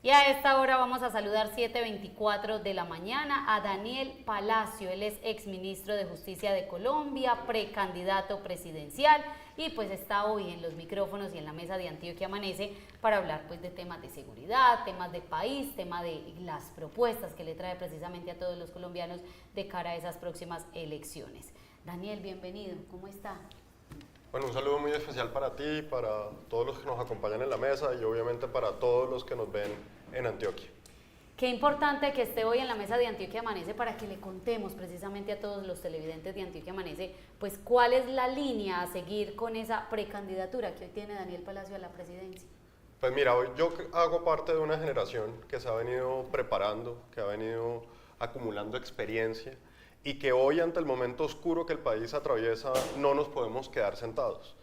Y a esta hora vamos a saludar 7:24 de la mañana a Daniel Palacio. Él es exministro de Justicia de Colombia, precandidato presidencial y pues está hoy en los micrófonos y en la mesa de Antioquia Amanece para hablar pues de temas de seguridad, temas de país, tema de las propuestas que le trae precisamente a todos los colombianos de cara a esas próximas elecciones. Daniel, bienvenido, ¿cómo está? Bueno, un saludo muy especial para ti, para todos los que nos acompañan en la mesa y obviamente para todos los que nos ven en Antioquia. Qué importante que esté hoy en la mesa de Antioquia Amanece para que le contemos precisamente a todos los televidentes de Antioquia Amanece, pues cuál es la línea a seguir con esa precandidatura que hoy tiene Daniel Palacio a la presidencia. Pues mira, hoy yo hago parte de una generación que se ha venido preparando, que ha venido acumulando experiencia y que hoy ante el momento oscuro que el país atraviesa no nos podemos quedar sentados.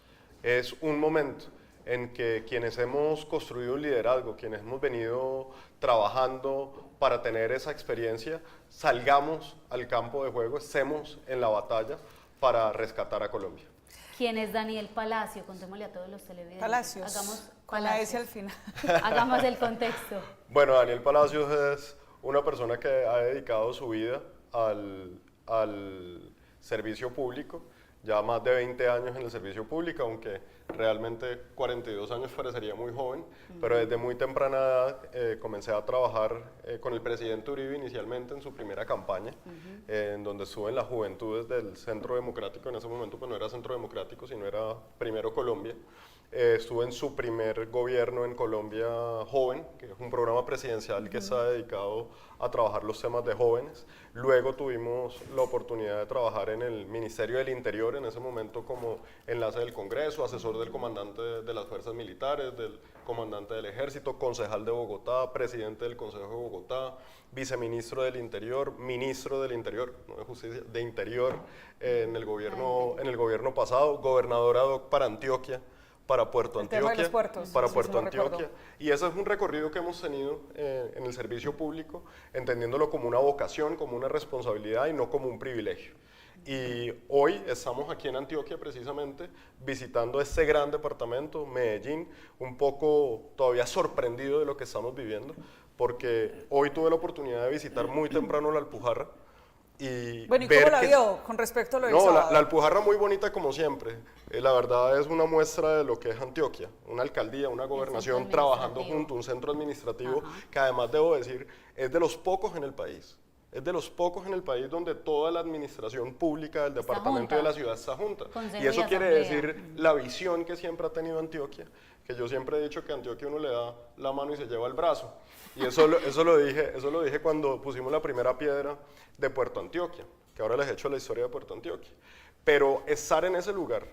Es un momento en que quienes hemos construido un liderazgo, quienes hemos venido trabajando para tener esa experiencia, salgamos al campo de juego, estemos en la batalla para rescatar a Colombia. ¿Quién es Daniel Palacio? Contémosle a todos los televidentes. Palacios, Hagamos con la S al final. Hagamos el contexto. Bueno, Daniel Palacios es una persona que ha dedicado su vida al servicio público, ya más de 20 años en el servicio público, aunque realmente 42 años parecería muy joven, pero desde muy temprana edad comencé a trabajar con el presidente Uribe inicialmente en su primera campaña, en donde estuve en las juventudes del Centro Democrático. En ese momento pues no era Centro Democrático, sino era Primero Colombia. Estuve en su primer gobierno en Colombia Joven, que es un programa presidencial que está dedicado a trabajar los temas de jóvenes. Luego tuvimos la oportunidad de trabajar en el Ministerio del Interior, en ese momento como enlace del Congreso, asesor del comandante de las Fuerzas Militares, del comandante del Ejército, concejal de Bogotá, presidente del Consejo de Bogotá, viceministro del Interior, ministro del Interior, no de Justicia, de Interior en el gobierno pasado, gobernador ad hoc para Antioquia, para Puerto Antioquia, y ese es un recorrido que hemos tenido en el servicio público, entendiéndolo como una vocación, como una responsabilidad y no como un privilegio. Y hoy estamos aquí en Antioquia precisamente visitando este gran departamento, Medellín, un poco todavía sorprendido de lo que estamos viviendo, porque hoy tuve la oportunidad de visitar muy temprano la Alpujarra. Bueno, ¿y cómo la vio con respecto a lo del sábado? La Alpujarra muy bonita como siempre. La verdad es una muestra de lo que es Antioquia, una alcaldía, una gobernación trabajando junto, un centro administrativo que además debo decir es de los pocos en el país. Es de los pocos en el país donde toda la administración pública del departamento y de la ciudad está junta. Y eso quiere decir la visión que siempre ha tenido Antioquia, que yo siempre he dicho que a Antioquia uno le da la mano y se lleva el brazo. Y eso lo dije cuando pusimos la primera piedra de Puerto Antioquia, que ahora les he hecho la historia de Puerto Antioquia. Pero estar en ese lugar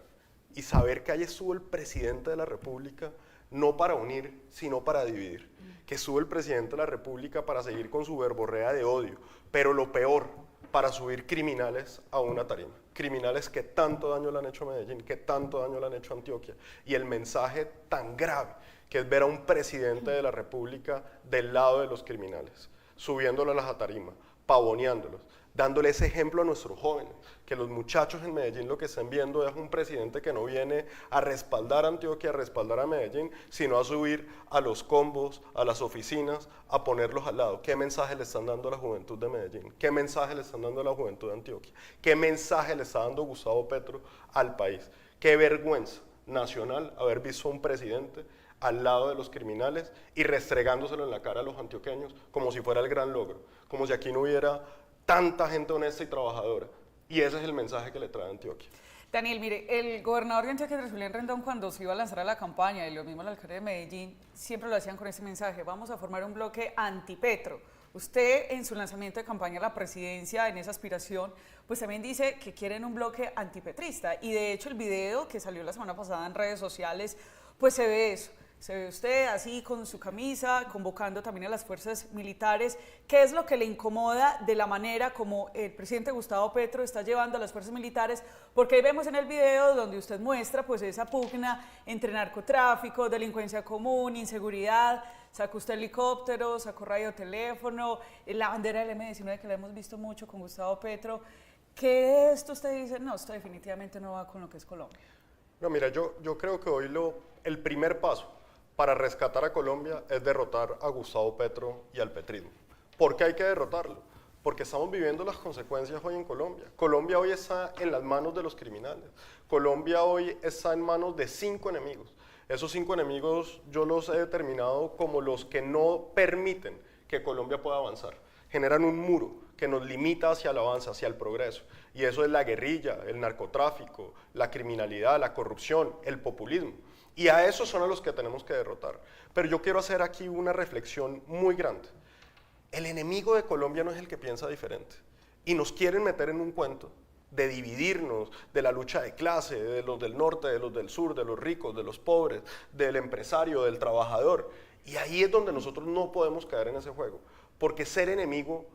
y saber que allí estuvo el presidente de la República, no para unir, sino para dividir. Que estuvo el presidente de la República para seguir con su verborrea de odio, pero lo peor, para subir criminales a una tarima. Criminales que tanto daño le han hecho a Medellín, que tanto daño le han hecho a Antioquia. Y el mensaje tan grave que es ver a un presidente de la República del lado de los criminales, subiéndolo a la tarima, pavoneándolos, dándole ese ejemplo a nuestros jóvenes, que los muchachos en Medellín lo que están viendo es un presidente que no viene a respaldar a Antioquia, a respaldar a Medellín, sino a subir a los combos, a las oficinas, a ponerlos al lado. ¿Qué mensaje le están dando a la juventud de Medellín? ¿Qué mensaje le están dando a la juventud de Antioquia? ¿Qué mensaje le está dando Gustavo Petro al país? Qué vergüenza nacional haber visto a un presidente al lado de los criminales y restregándoselo en la cara a los antioqueños como si fuera el gran logro, como si aquí no hubiera tanta gente honesta y trabajadora. Y ese es el mensaje que le trae Antioquia. Daniel, mire, el gobernador de Antioquia, Andrés Julián Rendón, cuando se iba a lanzar a la campaña, y lo mismo el alcalde de Medellín, siempre lo hacían con ese mensaje: vamos a formar un bloque antipetro. Usted, en su lanzamiento de campaña a la presidencia, en esa aspiración, pues también dice que quieren un bloque antipetrista. Y de hecho el video que salió la semana pasada en redes sociales, pues se ve eso. Se ve usted así con su camisa, convocando también a las fuerzas militares. ¿Qué es lo que le incomoda de la manera como el presidente Gustavo Petro está llevando a las fuerzas militares? Porque ahí vemos en el video donde usted muestra pues esa pugna entre narcotráfico, delincuencia común, inseguridad. Sacó usted helicópteros, sacó radioteléfono, la bandera del M-19 que la hemos visto mucho con Gustavo Petro. ¿Qué de esto usted dice? No, esto definitivamente no va con lo que es Colombia. No, mira, yo creo que hoy el primer paso para rescatar a Colombia es derrotar a Gustavo Petro y al petrismo. ¿Por qué hay que derrotarlo? Porque estamos viviendo las consecuencias hoy en Colombia. Colombia hoy está en las manos de los criminales. Colombia hoy está en manos de 5 enemigos. Esos 5 enemigos yo los he determinado como los que no permiten que Colombia pueda avanzar. Generan un muro que nos limita hacia el avance, hacia el progreso. Y eso es la guerrilla, el narcotráfico, la criminalidad, la corrupción, el populismo. Y a esos son a los que tenemos que derrotar. Pero yo quiero hacer aquí una reflexión muy grande. El enemigo de Colombia no es el que piensa diferente. Y nos quieren meter en un cuento de dividirnos, de la lucha de clase, de los del norte, de los del sur, de los ricos, de los pobres, del empresario, del trabajador. Y ahí es donde nosotros no podemos caer en ese juego. Porque ser enemigo,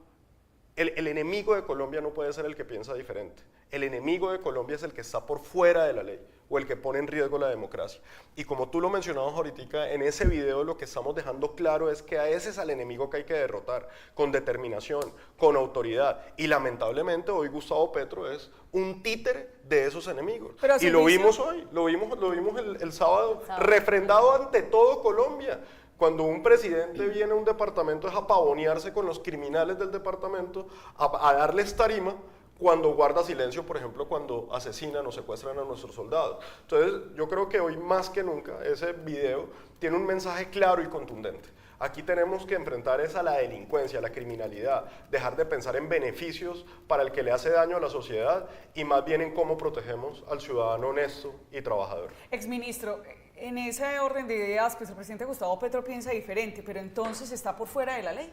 el enemigo de Colombia no puede ser el que piensa diferente. El enemigo de Colombia es el que está por fuera de la ley o el que pone en riesgo la democracia. Y como tú lo mencionabas ahorita, en ese video lo que estamos dejando claro es que a ese es al enemigo que hay que derrotar, con determinación, con autoridad. Y lamentablemente hoy Gustavo Petro es un títere de esos enemigos. Y lo vimos hoy, lo vimos el sábado, refrendado ante todo Colombia. Cuando un presidente viene a un departamento es a pavonearse con los criminales del departamento, a darles tarima, cuando guarda silencio, por ejemplo, cuando asesinan o secuestran a nuestros soldados. Entonces, yo creo que hoy más que nunca ese video tiene un mensaje claro y contundente. Aquí tenemos que enfrentar a la delincuencia, a la criminalidad, dejar de pensar en beneficios para el que le hace daño a la sociedad y más bien en cómo protegemos al ciudadano honesto y trabajador. Exministro, en ese orden de ideas, pues el presidente Gustavo Petro piensa diferente, pero entonces está por fuera de la ley.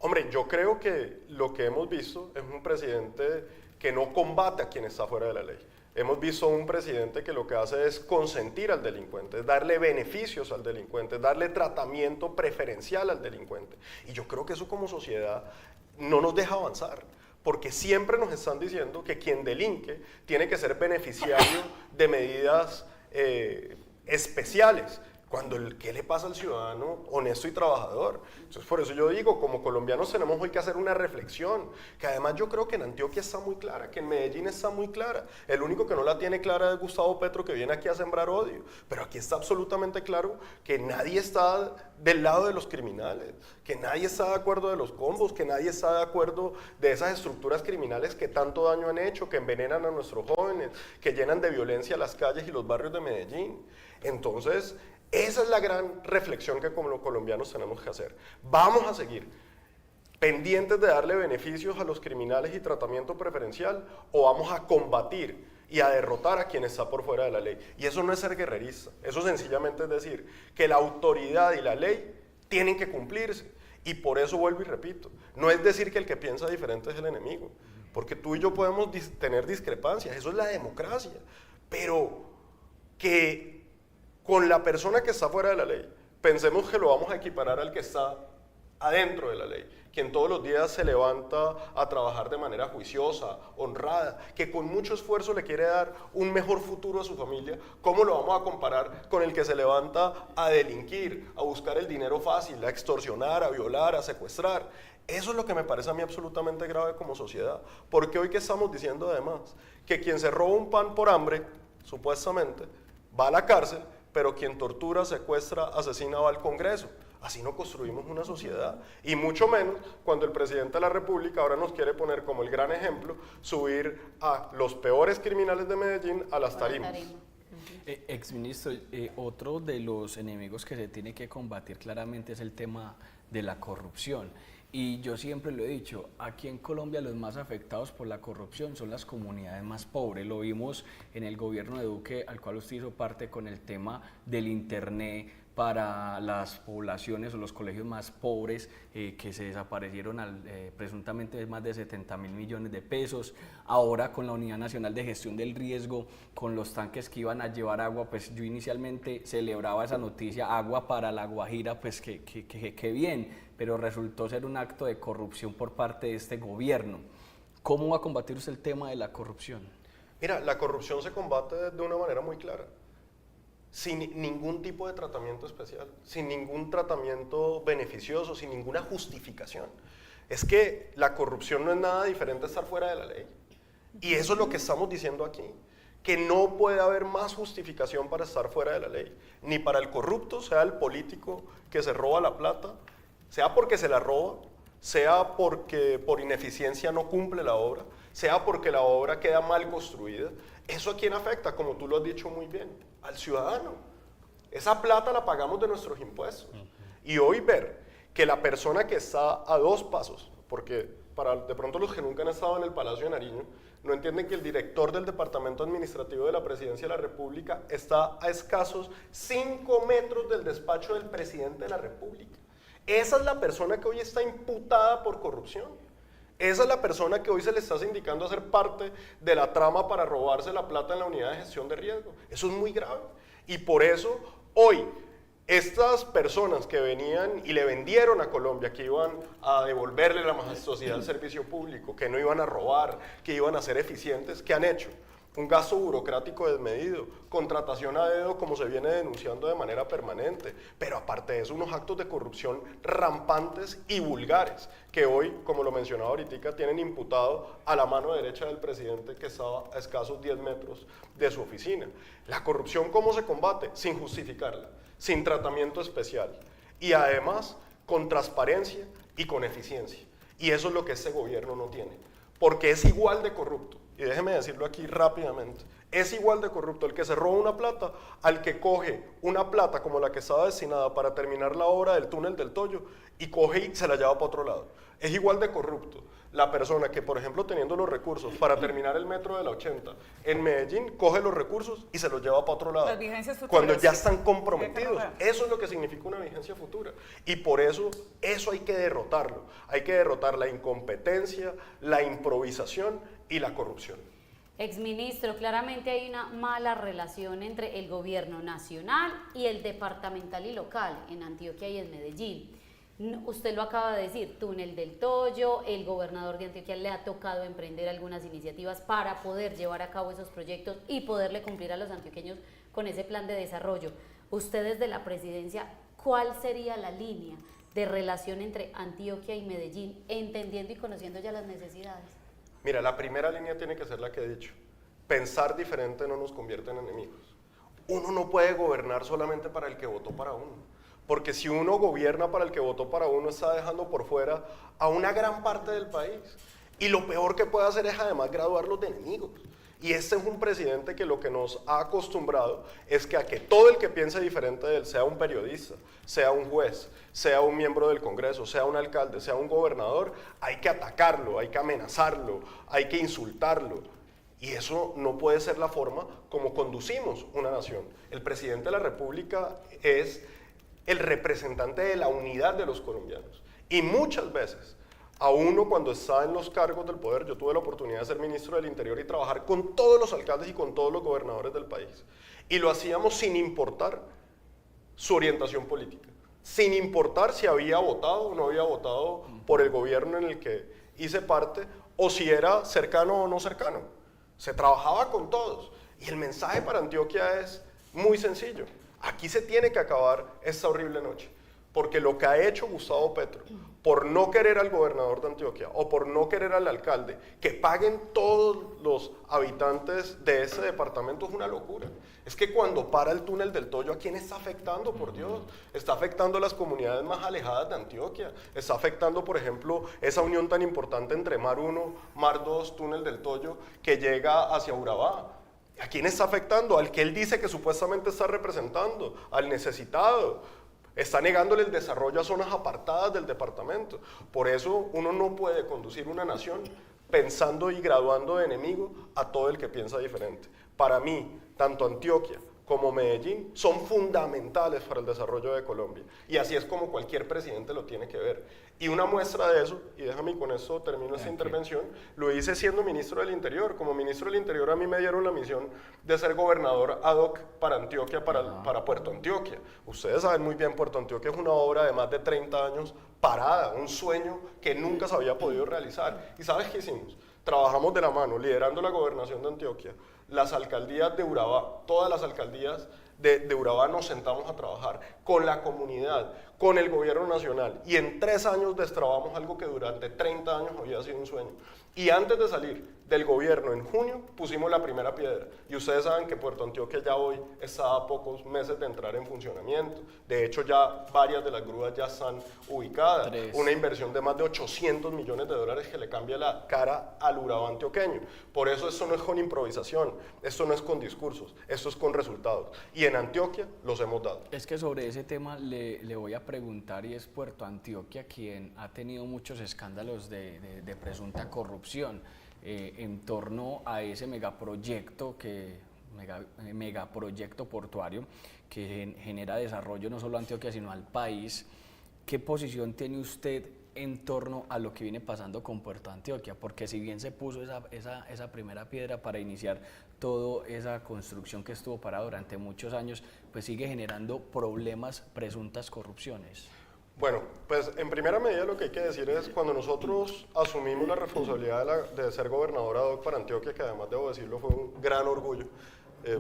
Hombre, yo creo que lo que hemos visto es un presidente que no combate a quien está fuera de la ley. Hemos visto un presidente que lo que hace es consentir al delincuente, darle beneficios al delincuente, darle tratamiento preferencial al delincuente. Y yo creo que eso como sociedad no nos deja avanzar, porque siempre nos están diciendo que quien delinque tiene que ser beneficiario de medidas especiales. Cuando ¿qué le pasa al ciudadano honesto y trabajador? Entonces, por eso yo digo, como colombianos tenemos hoy que hacer una reflexión, que además yo creo que en Antioquia está muy clara, que en Medellín está muy clara. El único que no la tiene clara es Gustavo Petro, que viene aquí a sembrar odio. Pero aquí está absolutamente claro que nadie está del lado de los criminales, que nadie está de acuerdo de los combos, que nadie está de acuerdo de esas estructuras criminales que tanto daño han hecho, que envenenan a nuestros jóvenes, que llenan de violencia las calles y los barrios de Medellín. Entonces, esa es la gran reflexión que como colombianos tenemos que hacer. Vamos a seguir pendientes de darle beneficios a los criminales y tratamiento preferencial, o vamos a combatir y a derrotar a quien está por fuera de la ley. Y eso no es ser guerrerista, eso sencillamente es decir que la autoridad y la ley tienen que cumplirse. Y por eso vuelvo y repito, no es decir que el que piensa diferente es el enemigo, porque tú y yo podemos tener discrepancias, eso es la democracia, pero que con la persona que está fuera de la ley, pensemos que lo vamos a equiparar al que está adentro de la ley, quien todos los días se levanta a trabajar de manera juiciosa, honrada, que con mucho esfuerzo le quiere dar un mejor futuro a su familia. ¿Cómo lo vamos a comparar con el que se levanta a delinquir, a buscar el dinero fácil, a extorsionar, a violar, a secuestrar? Eso es lo que me parece a mí absolutamente grave como sociedad, porque hoy que estamos diciendo además que quien se roba un pan por hambre, supuestamente, va a la cárcel, pero quien tortura, secuestra, asesina va al Congreso. Así no construimos una sociedad. Y mucho menos cuando el presidente de la República ahora nos quiere poner como el gran ejemplo, subir a los peores criminales de Medellín a las tarimas. Exministro, otro de los enemigos que se tiene que combatir claramente es el tema de la corrupción. Y yo siempre lo he dicho, aquí en Colombia los más afectados por la corrupción son las comunidades más pobres. Lo vimos en el gobierno de Duque, al cual usted hizo parte con el tema del internet para las poblaciones o los colegios más pobres que se desaparecieron presuntamente más de 70.000 millones de pesos. Ahora con la Unidad Nacional de Gestión del Riesgo, con los tanques que iban a llevar agua, pues yo inicialmente celebraba esa noticia, agua para La Guajira, pues que bien, pero resultó ser un acto de corrupción por parte de este gobierno. ¿Cómo va a combatir usted el tema de la corrupción? Mira, la corrupción se combate de una manera muy clara, sin ningún tipo de tratamiento especial, sin ningún tratamiento beneficioso, sin ninguna justificación. Es que la corrupción no es nada diferente a estar fuera de la ley. Y eso es lo que estamos diciendo aquí, que no puede haber más justificación para estar fuera de la ley, ni para el corrupto, sea el político que se roba la plata, sea porque se la roba, sea porque por ineficiencia no cumple la obra, sea porque la obra queda mal construida. ¿Eso a quién afecta? Como tú lo has dicho muy bien, al ciudadano. Esa plata la pagamos de nuestros impuestos. Y hoy ver que la persona que está a 2 pasos, porque para de pronto los que nunca han estado en el Palacio de Nariño, no entienden que el director del Departamento Administrativo de la Presidencia de la República está a escasos 5 metros del despacho del presidente de la República. Esa es la persona que hoy está imputada por corrupción. Esa es la persona que hoy se le está indicando a ser parte de la trama para robarse la plata en la unidad de gestión de riesgo. Eso es muy grave. Y por eso hoy estas personas que venían y le vendieron a Colombia que iban a devolverle la majestuosidad al servicio público, que no iban a robar, que iban a ser eficientes, ¿qué han hecho? Un gasto burocrático desmedido, contratación a dedo como se viene denunciando de manera permanente, pero aparte de eso unos actos de corrupción rampantes y vulgares que hoy, como lo mencionaba ahorita, tienen imputado a la mano derecha del presidente que estaba a escasos 10 metros de su oficina. La corrupción, ¿cómo se combate? Sin justificarla, sin tratamiento especial y además con transparencia y con eficiencia. Y eso es lo que este gobierno no tiene, porque es igual de corrupto. Y déjeme decirlo aquí rápidamente, es igual de corrupto el que se roba una plata al que coge una plata como la que estaba destinada para terminar la obra del túnel del Toyo y coge y se la lleva para otro lado. Es igual de corrupto la persona que, por ejemplo, teniendo los recursos para terminar el metro de la 80 en Medellín, coge los recursos y se los lleva para otro lado. Las vigencias futuras. Cuando ya están comprometidos. Eso es lo que significa una vigencia futura. Y por eso hay que derrotarlo. Hay que derrotar la incompetencia, la improvisación y la corrupción. Exministro, claramente hay una mala relación entre el gobierno nacional y el departamental y local en Antioquia y en Medellín. Usted lo acaba de decir, túnel del Toyo, el gobernador de Antioquia le ha tocado emprender algunas iniciativas para poder llevar a cabo esos proyectos y poderle cumplir a los antioqueños con ese plan de desarrollo. Ustedes de la presidencia, ¿cuál sería la línea de relación entre Antioquia y Medellín, entendiendo y conociendo ya las necesidades? Mira, la primera línea tiene que ser la que he dicho. Pensar diferente no nos convierte en enemigos. Uno no puede gobernar solamente para el que votó para uno. Porque si uno gobierna para el que votó para uno, está dejando por fuera a una gran parte del país. Y lo peor que puede hacer es además graduarlos de enemigos. Y este es un presidente que lo que nos ha acostumbrado es que a que todo el que piense diferente de él, sea un periodista, sea un juez, sea un miembro del Congreso, sea un alcalde, sea un gobernador, hay que atacarlo, hay que amenazarlo, hay que insultarlo. Y eso no puede ser la forma como conducimos una nación. El presidente de la República es el representante de la unidad de los colombianos. Y muchas veces, a uno cuando está en los cargos del poder, yo tuve la oportunidad de ser ministro del Interior y trabajar con todos los alcaldes y con todos los gobernadores del país. Y lo hacíamos sin importar su orientación política, sin importar si había votado o no había votado por el gobierno en el que hice parte, o si era cercano o no cercano. Se trabajaba con todos. Y el mensaje para Antioquia es muy sencillo. Aquí se tiene que acabar esta horrible noche, porque lo que ha hecho Gustavo Petro, por no querer al gobernador de Antioquia o por no querer al alcalde, que paguen todos los habitantes de ese departamento, es una locura. Es que cuando para el túnel del Toyo, ¿a quién está afectando, por Dios? Está afectando a las comunidades más alejadas de Antioquia, está afectando, por ejemplo, esa unión tan importante entre Mar 1, Mar 2, túnel del Toyo, que llega hacia Urabá. ¿A quién está afectando? Al que él dice que supuestamente está representando, al necesitado. Está negándole el desarrollo a zonas apartadas del departamento. Por eso uno no puede conducir una nación pensando y graduando de enemigo a todo el que piensa diferente. Para mí, tanto Antioquia como Medellín son fundamentales para el desarrollo de Colombia. Y así es como cualquier presidente lo tiene que ver. Y una muestra de eso, y déjame con esto termino esta intervención, lo hice siendo ministro del Interior. Como ministro del Interior a mí me dieron la misión de ser gobernador ad hoc para Antioquia, para Puerto Antioquia. Ustedes saben muy bien, Puerto Antioquia es una obra de más de 30 años parada, un sueño que nunca se había podido realizar. ¿Y sabes qué hicimos? Trabajamos de la mano, liderando la gobernación de Antioquia, las alcaldías de Urabá, todas las alcaldías de Urabá nos sentamos a trabajar con la comunidad, con el gobierno nacional y en 3 años destrabamos algo que durante 30 años había sido un sueño. Y antes de salir del gobierno en junio pusimos la primera piedra y ustedes saben que Puerto Antioquia ya hoy está a pocos meses de entrar en funcionamiento. De hecho ya varias de las grúas ya están ubicadas. 3. Una inversión de más de 800 millones de dólares que le cambia la cara al Urabá antioqueño. Por eso esto no es con improvisación, esto no es con discursos, esto es con resultados. Y en Antioquia los hemos dado. Es que sobre ese tema le voy a preguntar, y es Puerto Antioquia quien ha tenido muchos escándalos de presunta corrupción en torno a ese megaproyecto portuario que genera desarrollo no solo a Antioquia sino al país. ¿Qué posición tiene usted en torno a lo que viene pasando con Puerto Antioquia? Porque si bien se puso esa primera piedra para iniciar toda esa construcción que estuvo parada durante muchos años, pues sigue generando problemas, presuntas corrupciones. Bueno, pues en primera medida lo que hay que decir es cuando nosotros asumimos la responsabilidad de ser gobernador ad hoc para Antioquia, que además debo decirlo fue un gran orgullo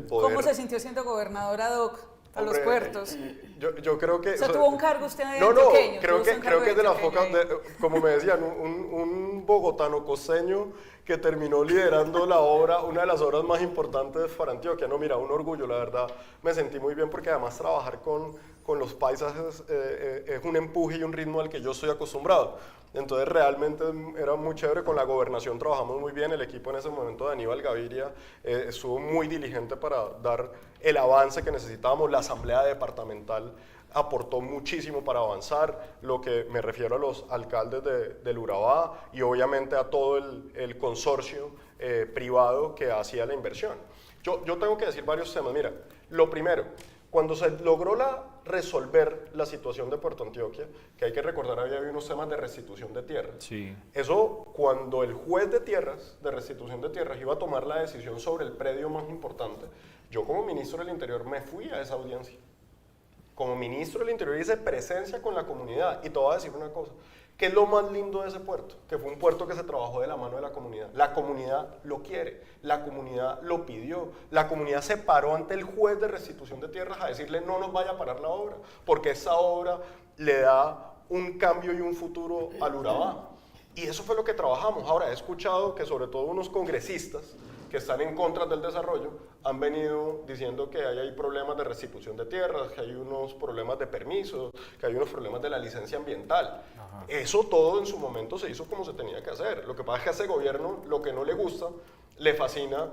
poder... ¿Cómo se sintió siendo gobernador ad hoc a los puertos? Yo creo que... O sea, ¿tuvo un cargo usted de No, antioqueño? creo que es de las pocas, antioqueño. como me decían, un bogotano costeño que terminó liderando la obra, una de las obras más importantes para Antioquia. No, mira, un orgullo, la verdad, me sentí muy bien porque además trabajar con los paisajes es un empuje y un ritmo al que yo estoy acostumbrado. Entonces realmente era muy chévere, con la gobernación trabajamos muy bien, el equipo en ese momento de Aníbal Gaviria estuvo muy diligente para dar el avance que necesitábamos, la asamblea departamental aportó muchísimo para avanzar, lo que me refiero a los alcaldes del Urabá y obviamente a todo el consorcio privado que hacía la inversión. Yo tengo que decir varios temas. Mira, lo primero, cuando se logró resolver la situación de Puerto Antioquia, que hay que recordar había unos temas de restitución de tierras. Sí. Eso, cuando el juez de tierras, de restitución de tierras, iba a tomar la decisión sobre el predio más importante, yo como ministro del Interior me fui a esa audiencia. Como ministro del Interior hice presencia con la comunidad y te voy a decir una cosa, ¿qué es lo más lindo de ese puerto? Que fue un puerto que se trabajó de la mano de la comunidad. La comunidad lo quiere, la comunidad lo pidió, la comunidad se paró ante el juez de restitución de tierras a decirle no nos vaya a parar la obra, porque esa obra le da un cambio y un futuro al Urabá. Y eso fue lo que trabajamos. Ahora he escuchado que sobre todo unos congresistas que están en contra del desarrollo han venido diciendo que hay problemas de restitución de tierras, que hay unos problemas de permisos, que hay unos problemas de la licencia ambiental. Ajá. Eso todo en su momento se hizo como se tenía que hacer. Lo que pasa es que a ese gobierno lo que no le gusta, le fascina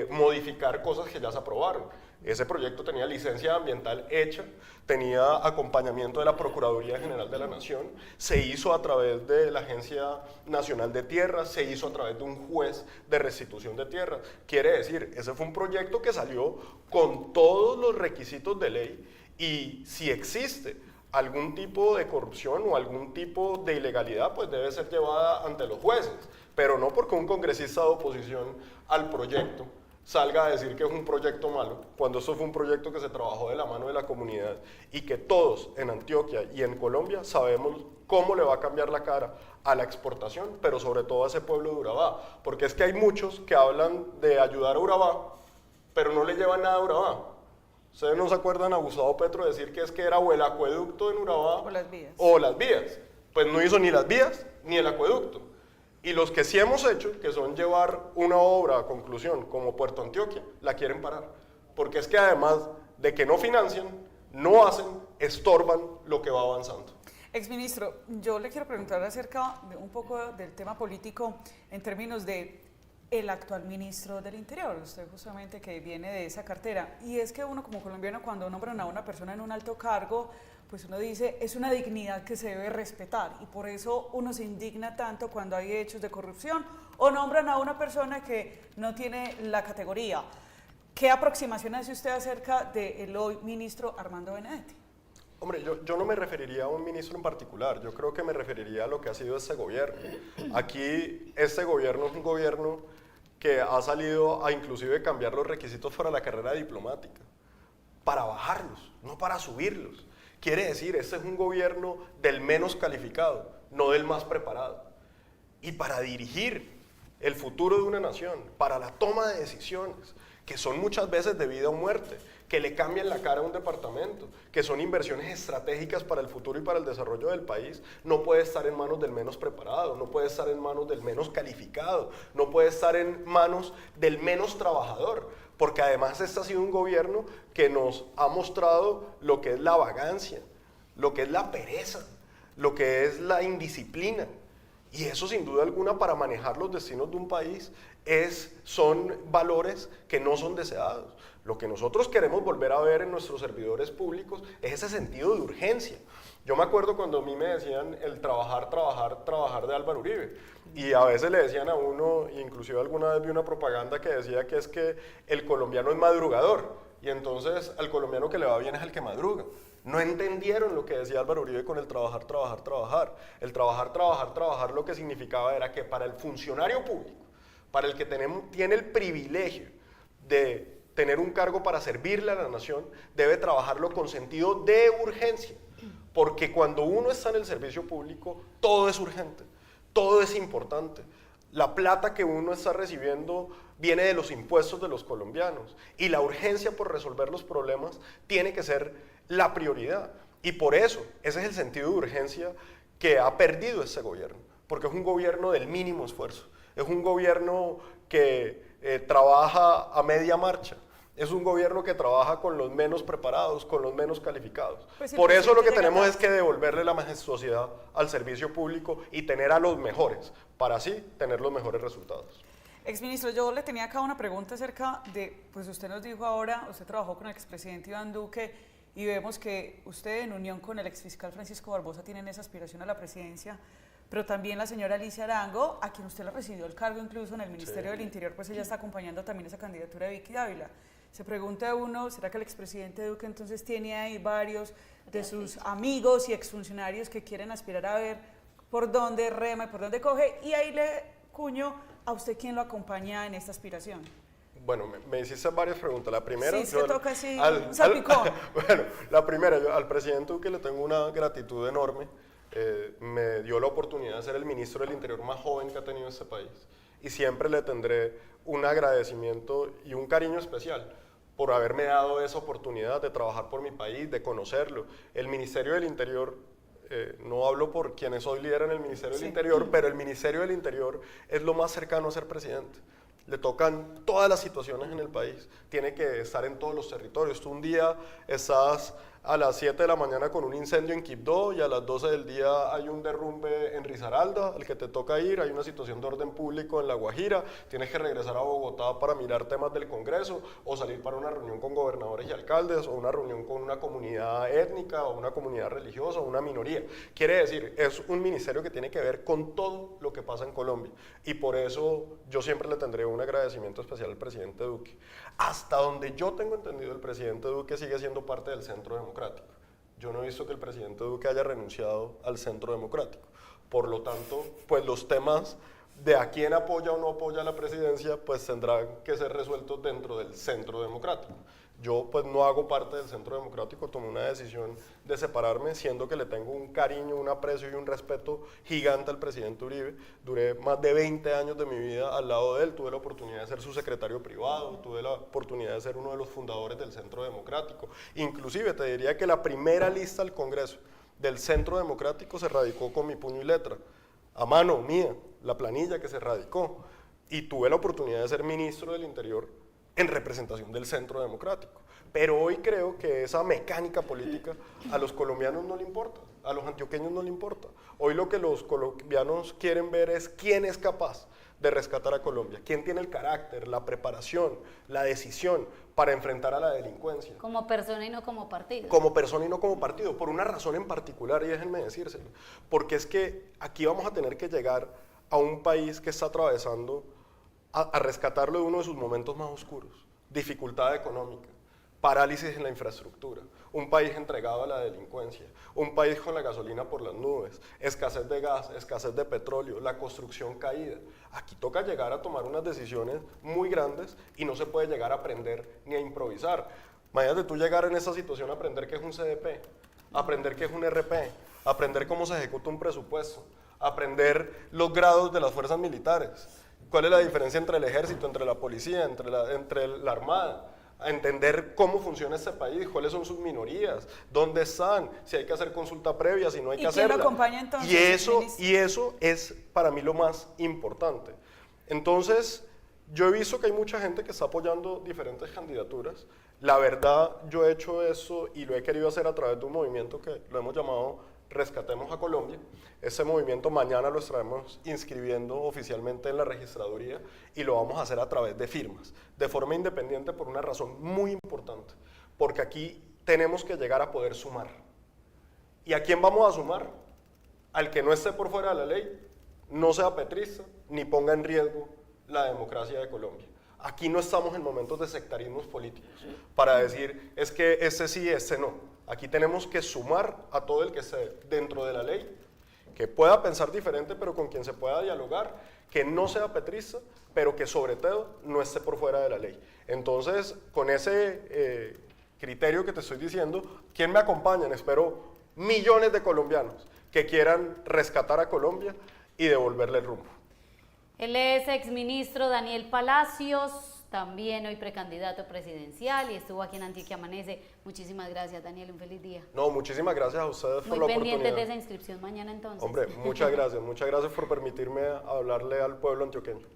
modificar cosas que ya se aprobaron. Ese proyecto tenía licencia ambiental hecha, tenía acompañamiento de la Procuraduría General de la Nación, se hizo a través de la Agencia Nacional de Tierras, se hizo a través de un juez de restitución de tierras. Quiere decir, ese fue un proyecto que salió con todos los requisitos de ley y si existe algún tipo de corrupción o algún tipo de ilegalidad, pues debe ser llevada ante los jueces, pero no porque un congresista de oposición al proyecto salga a decir que es un proyecto malo, cuando eso fue un proyecto que se trabajó de la mano de la comunidad y que todos en Antioquia y en Colombia sabemos cómo le va a cambiar la cara a la exportación, pero sobre todo a ese pueblo de Urabá, porque es que hay muchos que hablan de ayudar a Urabá, pero no le llevan nada a Urabá. ¿Ustedes no se acuerdan a Gustavo Petro decir que es que era o el acueducto en Urabá o las vías? O las vías. Pues no hizo ni las vías ni el acueducto. Y los que sí hemos hecho, que son llevar una obra a conclusión como Puerto Antioquia, la quieren parar. Porque es que además de que no financian, no hacen, estorban lo que va avanzando. Exministro, yo le quiero preguntar acerca de un poco del tema político en términos de el actual ministro del Interior, usted justamente que viene de esa cartera. Y es que uno como colombiano cuando nombran a una persona en un alto cargo, pues uno dice, es una dignidad que se debe respetar y por eso uno se indigna tanto cuando hay hechos de corrupción o nombran a una persona que no tiene la categoría. ¿Qué aproximación hace usted acerca del hoy ministro Armando Benedetti? Hombre, yo no me referiría a un ministro en particular, yo creo que me referiría a lo que ha sido este gobierno. Aquí este gobierno es un gobierno que ha salido a inclusive cambiar los requisitos para la carrera diplomática, para bajarlos, no para subirlos. Quiere decir, este es un gobierno del menos calificado, no del más preparado. Y para dirigir el futuro de una nación, para la toma de decisiones, que son muchas veces de vida o muerte, que le cambian la cara a un departamento, que son inversiones estratégicas para el futuro y para el desarrollo del país, no puede estar en manos del menos preparado, no puede estar en manos del menos calificado, no puede estar en manos del menos trabajador, porque además este ha sido un gobierno que nos ha mostrado lo que es la vagancia, lo que es la pereza, lo que es la indisciplina. Y eso sin duda alguna para manejar los destinos de un país son valores que no son deseados. Lo que nosotros queremos volver a ver en nuestros servidores públicos es ese sentido de urgencia. Yo me acuerdo cuando a mí me decían el trabajar, trabajar, trabajar de Álvaro Uribe. Y a veces le decían a uno, inclusive alguna vez vi una propaganda que decía que es que el colombiano es madrugador. Y entonces al colombiano que le va bien es el que madruga. No entendieron lo que decía Álvaro Uribe con el trabajar, trabajar, trabajar. El trabajar, trabajar, trabajar lo que significaba era que para el funcionario público, para el que tiene el privilegio de tener un cargo para servirle a la nación, debe trabajarlo con sentido de urgencia. Porque cuando uno está en el servicio público, todo es urgente, todo es importante. La plata que uno está recibiendo viene de los impuestos de los colombianos y la urgencia por resolver los problemas tiene que ser la prioridad. Y por eso, ese es el sentido de urgencia que ha perdido este gobierno, porque es un gobierno del mínimo esfuerzo, es un gobierno que trabaja a media marcha. Es un gobierno que trabaja con los menos preparados, con los menos calificados. Pues por eso lo que tenemos es que devolverle la majestuosidad al servicio público y tener a los mejores, para así tener los mejores resultados. Exministro, yo le tenía acá una pregunta acerca de, pues usted nos dijo ahora, usted trabajó con el expresidente Iván Duque y vemos que usted en unión con el exfiscal Francisco Barbosa tienen esa aspiración a la presidencia, pero también la señora Alicia Arango, a quien usted le recibió el cargo incluso en el Ministerio del Interior, pues ella está acompañando también esa candidatura de Vicky Dávila. Se pregunta uno, ¿será que el expresidente Duque entonces tiene ahí varios de sus amigos y exfuncionarios que quieren aspirar a ver por dónde rema y por dónde coge? Y ahí le cuño, ¿a usted quién lo acompaña en esta aspiración? Bueno, me hiciste varias preguntas. La primera... Sí, se toca así un salpicón. Bueno, la primera, yo al presidente Duque le tengo una gratitud enorme. Me dio la oportunidad de ser el ministro del Interior más joven que ha tenido este país. Y siempre le tendré un agradecimiento y un cariño especial por haberme dado esa oportunidad de trabajar por mi país, de conocerlo. El Ministerio del Interior, no hablo por quienes hoy lideran el Ministerio del Interior, pero el Ministerio del Interior es lo más cercano a ser presidente. Le tocan todas las situaciones en el país, tiene que estar en todos los territorios. Tú un día estás a las 7 de la mañana con un incendio en Quibdó y a las 12 del día hay un derrumbe en Risaralda al que te toca ir, hay una situación de orden público en La Guajira, tienes que regresar a Bogotá para mirar temas del Congreso o salir para una reunión con gobernadores y alcaldes o una reunión con una comunidad étnica o una comunidad religiosa o una minoría. Quiere decir, es un ministerio que tiene que ver con todo lo que pasa en Colombia y por eso yo siempre le tendré un agradecimiento especial al presidente Duque. Hasta donde yo tengo entendido, el presidente Duque sigue siendo parte del Centro Democrático. Yo no he visto que el presidente Duque haya renunciado al Centro Democrático. Por lo tanto, pues los temas de a quién apoya o no apoya la presidencia, pues tendrán que ser resueltos dentro del Centro Democrático. Yo pues no hago parte del Centro Democrático, tomé una decisión de separarme, siendo que le tengo un cariño, un aprecio y un respeto gigante al presidente Uribe. Duré más de 20 años de mi vida al lado de él, tuve la oportunidad de ser su secretario privado, tuve la oportunidad de ser uno de los fundadores del Centro Democrático. Inclusive te diría que la primera lista al Congreso del Centro Democrático se radicó con mi puño y letra, a mano mía, la planilla que se radicó. Y tuve la oportunidad de ser ministro del Interior en representación del Centro Democrático. Pero hoy creo que esa mecánica política a los colombianos no le importa, a los antioqueños no le importa. Hoy lo que los colombianos quieren ver es quién es capaz de rescatar a Colombia, quién tiene el carácter, la preparación, la decisión para enfrentar a la delincuencia. Como persona y no como partido. Como persona y no como partido, por una razón en particular, y déjenme decírselo, porque es que aquí vamos a tener que llegar a un país que está atravesando a rescatarlo de uno de sus momentos más oscuros, dificultad económica, parálisis en la infraestructura, un país entregado a la delincuencia, un país con la gasolina por las nubes, escasez de gas, escasez de petróleo, la construcción caída. Aquí toca llegar a tomar unas decisiones muy grandes y no se puede llegar a aprender ni a improvisar. Imagínate tú llegar en esa situación a aprender qué es un CDP, aprender qué es un RP, aprender cómo se ejecuta un presupuesto, aprender los grados de las fuerzas militares. ¿Cuál es la diferencia entre el ejército, entre la policía, entre la armada? a entender cómo funciona este país, cuáles son sus minorías, dónde están, si hay que hacer consulta previa, si no hay que hacerla. ¿Y quién lo acompaña entonces? Y eso es para mí lo más importante. Entonces, yo he visto que hay mucha gente que está apoyando diferentes candidaturas. La verdad, yo he hecho eso y lo he querido hacer a través de un movimiento que lo hemos llamado Rescatemos a Colombia. Ese movimiento mañana lo estaremos inscribiendo oficialmente en la registraduría y lo vamos a hacer a través de firmas, de forma independiente por una razón muy importante, porque aquí tenemos que llegar a poder sumar. ¿Y a quién vamos a sumar? Al que no esté por fuera de la ley, no sea petrista, ni ponga en riesgo la democracia de Colombia. Aquí no estamos en momentos de sectarismos políticos para decir, es que este sí, este no. Aquí tenemos que sumar a todo el que esté dentro de la ley, que pueda pensar diferente, pero con quien se pueda dialogar, que no sea petrista, pero que sobre todo no esté por fuera de la ley. Entonces, con ese criterio que te estoy diciendo, ¿quién me acompaña? Espero millones de colombianos que quieran rescatar a Colombia y devolverle el rumbo. Él es exministro Daniel Palacios, también hoy precandidato presidencial y estuvo aquí en Antioquia Amanece. Muchísimas gracias, Daniel, un feliz día. No, muchísimas gracias a ustedes por la oportunidad. Muy pendientes de esa inscripción mañana entonces. Hombre, muchas gracias por permitirme hablarle al pueblo antioqueño.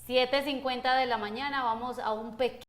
7:50 de la mañana, vamos a un pequeño